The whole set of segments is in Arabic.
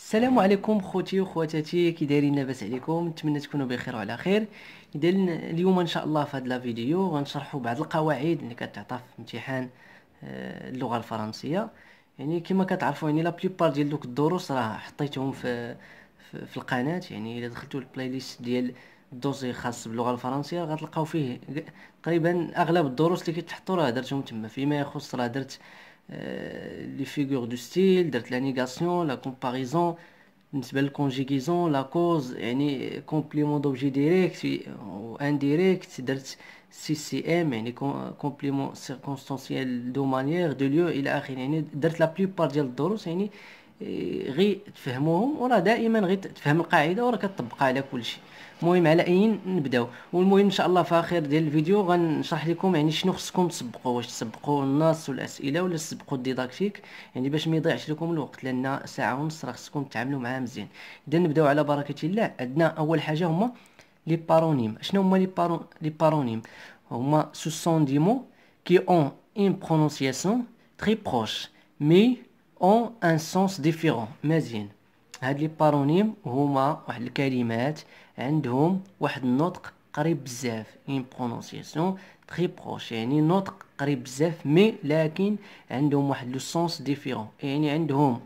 السلام عليكم خوتي وخواتاتي، كي دايرين؟ لاباس عليكم؟ نتمنى تكونوا بخير وعلى خير. اذا اليوم ان شاء الله في هذا الفيديو غنشرحوا بعض القواعد اللي كتعطى في امتحان اللغه الفرنسيه. يعني كما كتعرفوا، يعني لا بليبار ديال دوك الدروس راه حطيتهم في القناه. يعني الا دخلتوا البلاي ليست ديال الدوسي خاص باللغه الفرنسيه غتلقاو فيه تقريبا اغلب الدروس اللي كيتحطوا راه درتهم تما. فيما يخص راه درت لي فيغور دو ستيل، درت لا نيغاسيون، لا كومباريزون، بالنسبه للكونجيغيزون، لا كوز يعني كومبليمون دوبجي ديريكت و انديريكت، درت سي سي ام يعني كومبليمون سيركونستانسيال دو مانيير دو ليو الى اخره. يعني درت لا بليبار ديال الدروس، يعني غير تفهموهم، وراه دائما غير تفهم القاعده وراه كتطبقها على كل شيء. المهم على اي نبداو. والمهم ان شاء الله في اخر ديال الفيديو غنشرح لكم يعني شنو خصكم تسبقوا، واش تسبقوا النص والاسئله ولا تسبقوا الديداكتيك، يعني باش ما يضيعش لكم الوقت، لان ساعه ونص راه خصكم تعاملوا معها مزيان. اذا نبداو على بركه الله. عندنا اول حاجه هما لي بارونيم. شنو هما لي بارونيم؟ هما سو سون دي مو qui ont une prononciation très proche mais ont un sens différent. مزيان. هاد لي بارونيم هما واحد الكلمات عندهم واحد النطق قريب بزاف، une prononciation très proche، يعني نطق قريب بزاف مي لكن عندهم واحد لو سونس ديفيرون. يعني عندهم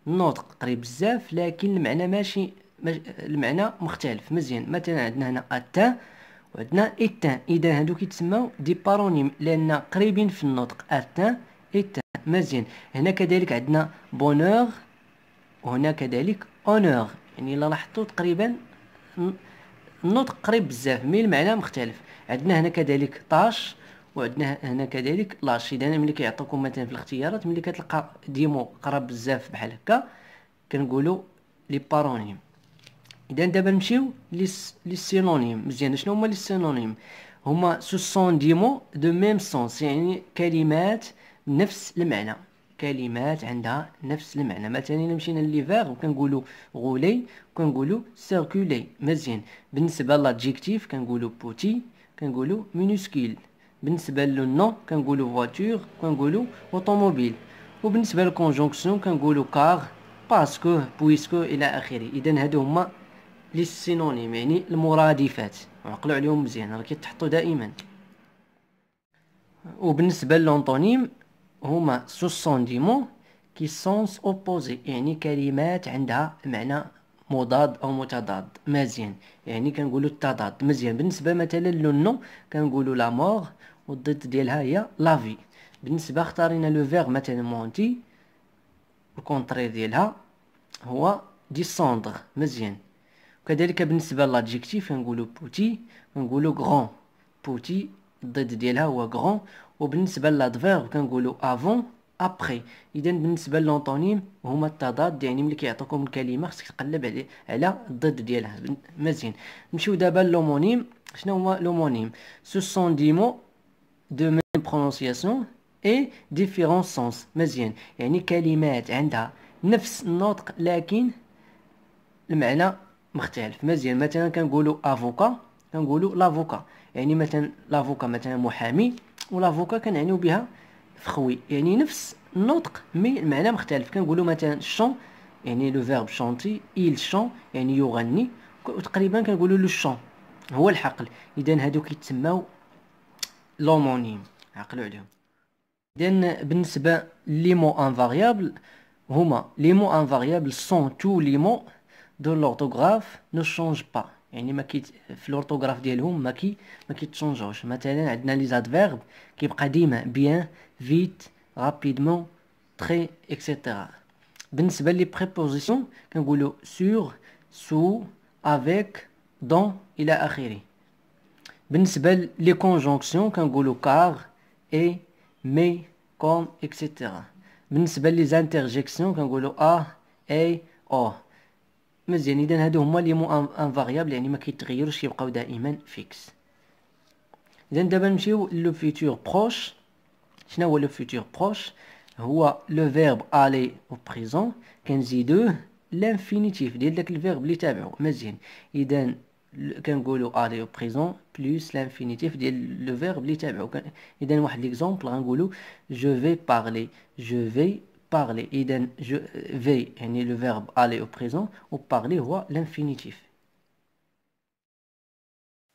النطق قريب بزاف لكن المعنى المعنى مختلف. مزيان. مثلا عندنا هنا اتان وعندنا ايتان. اذا هادو كيتسموا دي بارونيم لان قريبين في النطق. اتان ايتان. مزيان. هنا كذلك عندنا بونور وهنا كذلك اونور. يعني الا لاحظتوا تقريبا النطق قريب بزاف مي المعنى مختلف. عندنا هنا كذلك طاش وعندنا هنا كذلك لاش. اذا ملي كيعطوكم مثلا في الاختيارات ملي كتلقى ديمو قرب بزاف بحال هكا كنقولوا لي بارونيم. اذا دابا نمشيو لي سينونيم. مزيان. شنو هما لي سينونيم؟ هما سو سون ديمو دو ميم سونس، يعني كلمات نفس المعنى، كلمات عندها نفس المعنى. مثلا الا مشينا ليفير كنقولوا غولي وكنقولوا سيركولي. مزيان. بالنسبه لادجيكتيف كنقولوا بوتي كنقولوا مينوسكيل. بالنسبه للنو كنقولوا فواتور كنقولوا اوتوموبيل. وبالنسبه للكونجونكسيون كنقولوا كار باسكو بويسكو الى اخره. اذا هادو هما لي سينونيم، يعني المرادفات. عقلوا عليهم مزيان راه كيتحطوا دائما. وبالنسبه للونطونيم هما سو سون دي مو كي سونس اوبوزي، يعني كلمات عندها معنى مضاد او متضاد. مزيان. يعني كنقولوا التضاد. مزيان. بالنسبه مثلا للنو كنقولوا لا مور والضد ديالها هي لافي. بالنسبه اختارينا لو فيرب مثلا مونتي الكونترير ديالها هو ديسوندغ. مزيان. وكذلك بالنسبه لادجيكتيف كنقولوا بوتي كنقولوا غران. بوتي الضد ديالها هو غران. وبالنسبه لادفيرب كنقولوا افون ابري. اذا بالنسبه للونطونيم هما التضاد، يعني ملي كيعطوكم الكلمه خصك تقلب على الضد ديالها. مزيان. نمشيو دابا لومونيم. شنو هو لومونيم؟ سو سون دي مو دو ميم برونونسياسيون اي ديفيرون سونس. مزيان. يعني كلمات عندها نفس النطق لكن المعنى مختلف. مزيان. مثلا كنقولوا افوكا كنقولوا لافوكا. يعني مثلا لافوكا مثلا محامي ولافوكا كنعنيو بها فخوي، يعني نفس النطق مي المعنى مختلف. كنقولوا مثلا شون يعني لو فيرب شونتي، il شون يعني يغني، وتقريبا كنقولوا لو شون هو الحقل. اذا هادو كيتسموا لومونيم. عقلوا عليهم. اذا بالنسبه لي مو انفاريابل هما لي مو انفاريابل سون تو لي مو دو لورتوغراف نو شونج با. يعني ما كي في لورتوغراف ديالهم ما كيتشونجوش. مثلا عندنا لي زادفيرب كيبقى ديما بيان فيت رابيدمون تري اكسيتيرا. بالنسبه لي بريبوزيسيون كنقولوا سور سو افيك دون الى اخره. بالنسبه لي كونجونكسيون كنقولوا كار اي مي كوم اكسيتيرا. بالنسبه لي زانترجيكسيون كنقولوا اي او. مزيان. اذا هادو هما لي مو انفاريابل، يعني ما كيتغيروش كيبقاو دائما فيكس. اذا دابا نمشيو لو فيتور بروش. شنو هو لو فيتور بروش؟ هو لو فيرب الي او بريزون كنزيدوه لانفينيتيف ديال داك الفيرب اللي تابعو. مزيان. اذا كنقولوا الي او بريزون بلس لانفينيتيف ديال لو فيرب اللي تابعو. اذا واحد ليكزومبل غنقولوا جو في بارلي جو في parler إذا je vais يعني le verbe aller au présent و parler هو l'infinitif.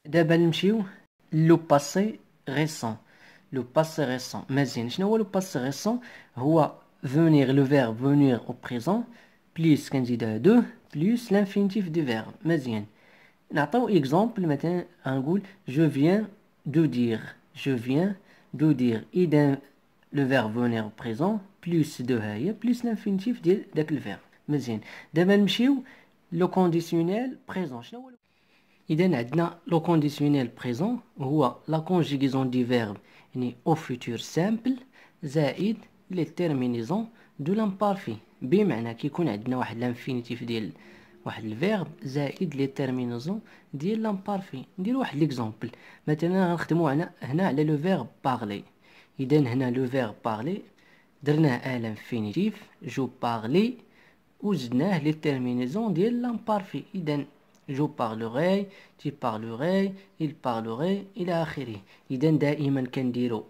دابا نمشيو لو باسي récent. لو باسي récent مزيان. شنو هو لو باسي récent؟ هو venir le verbe venir au présent plus كنزيدها دو plus l'infinitif du verbe. مزيان. نعطيو اكزامبل مثلا غنقول je viens de dire je viens de dire إذا le verbe venir au présent plus de هي plus l'infinitif ديال داك الفيرب. مزيان. دابا نمشيو لو كونديسيونيل بريزون. شنو هو إذا عندنا لو كونديسيونيل بريزون هو لا كونجيغيزون دي فيرب يعني au futur simple زائد لي تيرمينيزون دو لامبارفي. بمعنى كيكون عندنا واحد لانفينيتيف ديال واحد الفيرب زائد لي تيرمينيزون ديال لامبارفي. ندير واحد ليكزامبل مثلا غنخدمو هنا على لو فيرب بارلي. اذا هنا لو فيرب بارلي درناه لانفينيتيف جو بارلي وزدناه لي تيرمينيزون ديال لامبارفي. اذا جو بارلوغي تي بارلوغي il parlerait الى اخره. اذا دائما كنديرو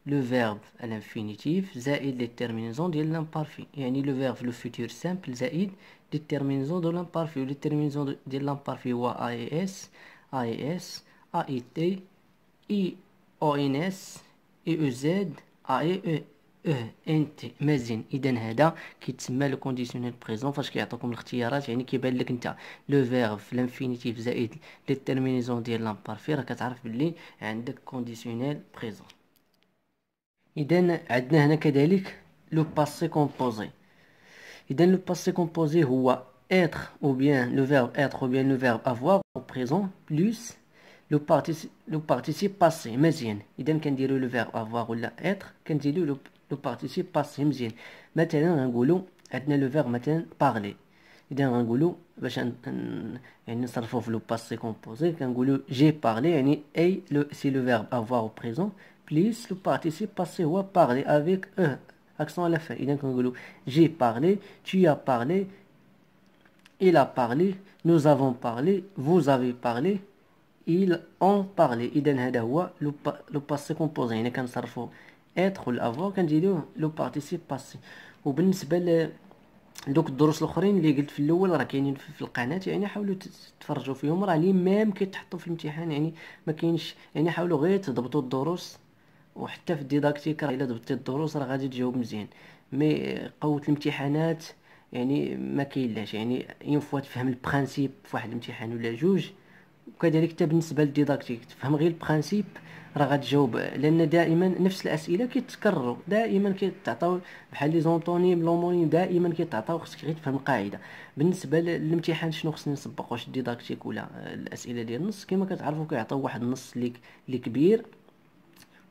le verbe à l'infinitif زائد les terminaisons ديال l'imparfait. يعني le verbe في le futur simple زائد les terminaisons de l'imparfait. و les terminaisons ديال l'imparfait هو AES AES AET IONS EEZ AEE NT. مزيان. اذا هذا كيتسمى لو كونديسيونيل بريزون. فاش كيعطيكم الاختيارات يعني كيبان لك انت لو فيرب في الانفينيتيف زائد لي تيرمينيزون ديال لامبارفي راه كتعرف بلي عندك كونديسيونيل بريزون. إذا عندنا هنا كذلك لو باسي كومبوزي. إذا لو باسي كومبوزي هو être ou bien le verbe être ou bien le verbe avoir au présent plus le participe passé. مزيان. إذا كنديرو لو verbe avoir ولا être كنديرو لو participe passé. مزيان. مثلا غنقولو عندنا لو verbe مثلا parler. إذا غنقولو باش يعني نصرفو في لو باسي كومبوزي كنقولو j'ai parlé يعني أي سي لو verbe avoir au présent plus le participe passé هو parler avec accent à la fin. إذا كنقولو j'ai parlé tu as parlé il a parlé nous avons parlé vous avez parlé ils ont parlé. إذا هذا هو لو باسي كومبوزي يعني كنصرفو être ولا avoir كنديروه لو participe passé. وبالنسبة دوك الدروس الاخرين اللي قلت في الاول راه كاينين في القناه يعني حاولوا تفرجوا فيهم راه لي ميم كيتحطوا في الامتحان يعني ما كاينش يعني حاولوا غير تضبطوا الدروس. وحتى في الديداكتيك راه الا ضبطتي الدروس راه غادي تجاوب مزيان. مي قوه الامتحانات يعني ما كاينلاش يعني اون فوا تفهم البرانسيپ في واحد الامتحان ولا جوج وكذلك حتى بالنسبه للديداكتيك تفهم غير البرانسيپ راه غتجاوب. لان دائما نفس الاسئله كيتكرروا دائما كيتعطاو بحال لي زونطونيم لومونيم دائما كيتعطاو خصك غير تفهم القاعده. بالنسبه للامتحان شنو خصني نسبق واش الديداكتيك ولا الاسئله ديال النص كما كتعرفوا كيعطيو واحد النص اللي كبير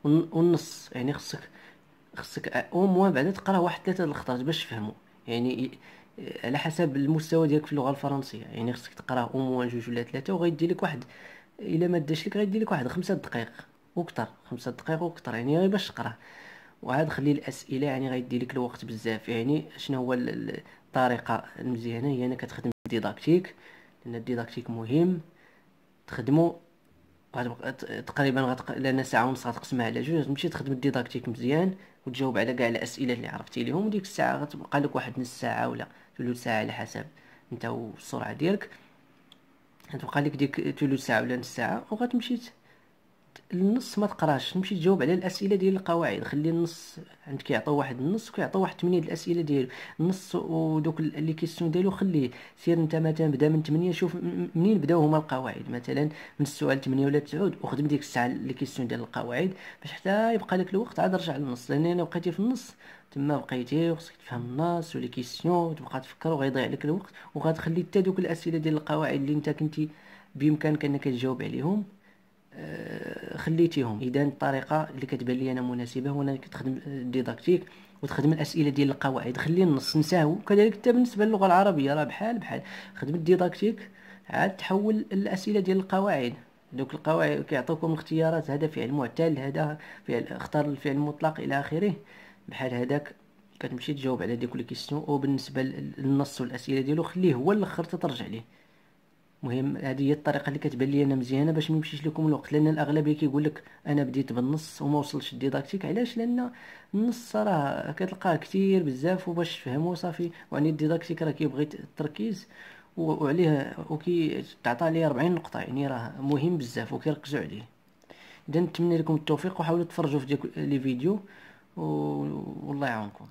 والنص يعني خصك او موان بعدا تقرا واحد 3 الخطرات باش تفهموا يعني على حسب المستوى ديالك في اللغه الفرنسيه. يعني خصك تقراه او موان 2 ولا 3 وغيدي لك واحد الا ما داش لك غيدي لك واحد 5 دقائق وكتر 5 دقائق وكتر يعني غير باش تقراه. وعاد خلي الاسئله يعني غيدي لك الوقت بزاف. يعني شنو هو الطريقه المزيانه هي انك تخدم الديداكتيك لان الديداكتيك مهم تخدمو تقريبا لان ساعه ونص غتقسمها على جوج تمشي تخدم الديداكتيك مزيان وتجاوب على كاع الاسئله اللي عرفتي ليهم. وديك الساعه غتبقى لك واحد نص ساعه ولا ثلث ساعه على حسب انت والسرعه ديالك غتبقى لك ديك ثلث ساعه ولا نص ساعه وغتمشي النص ما تقراش تمشي تجاوب على الاسئله ديال القواعد. خلي النص عندك كيعطيو واحد النص وكيعطيو واحد 8 د الاسئله ديالو النص ودوك لي كيسيون ديالو خليه سير انت مثلا بدا من 8 شوف منين بداو هما القواعد مثلا من السؤال 8 ولا 9 وخدم ديك الساعه لي كيسيون ديال القواعد باش حتى يبقى لك الوقت عاد رجع للنص. لان الا بقيتي في النص تما بقيتي وخصك تفهم النص ولي كيسيون وتبقى تفكر وغيضيع لك الوقت وغتخلي حتى دوك الاسئله ديال القواعد اللي انت كنتي بامكانك انك تجاوب عليهم خليتيهم. اذا الطريقه اللي كتبان لي انا مناسبه هو انك تخدم الديداكتيك وتخدم الاسئله ديال القواعد خلي النص نساهو. وكذلك حتى بالنسبه للغه العربيه راه بحال خدم الديداكتيك عاد تحول الاسئله ديال القواعد. دوك القواعد كيعطيوكم الاختيارات هذا فعل معتل هذا فعل اختار الفعل المطلق الى اخره بحال هذاك كتمشي تجاوب على ديك لي كيسيون. وبالنسبه للنص والاسئله ديالو خليه هو الاخر تترجع ليه مهم هذه هي الطريقه اللي كتبان لي انا مزيانه باش ما يمشيش لكم الوقت، لان الاغلبيه كيقول لك انا بديت بالنص وما وصلش الديداكتيك. علاش؟ لان النص راه كتلقاه كتير بزاف وباش تفهمو صافي، وعني الديداكتيك راه كيبغي التركيز وعليه وكي تعطى عليه 40 نقطه، يعني راه مهم بزاف وكيركزوا عليه. اذا نتمنى لكم التوفيق وحاولوا تفرجوا في ديك لي فيديو والله يعاونكم.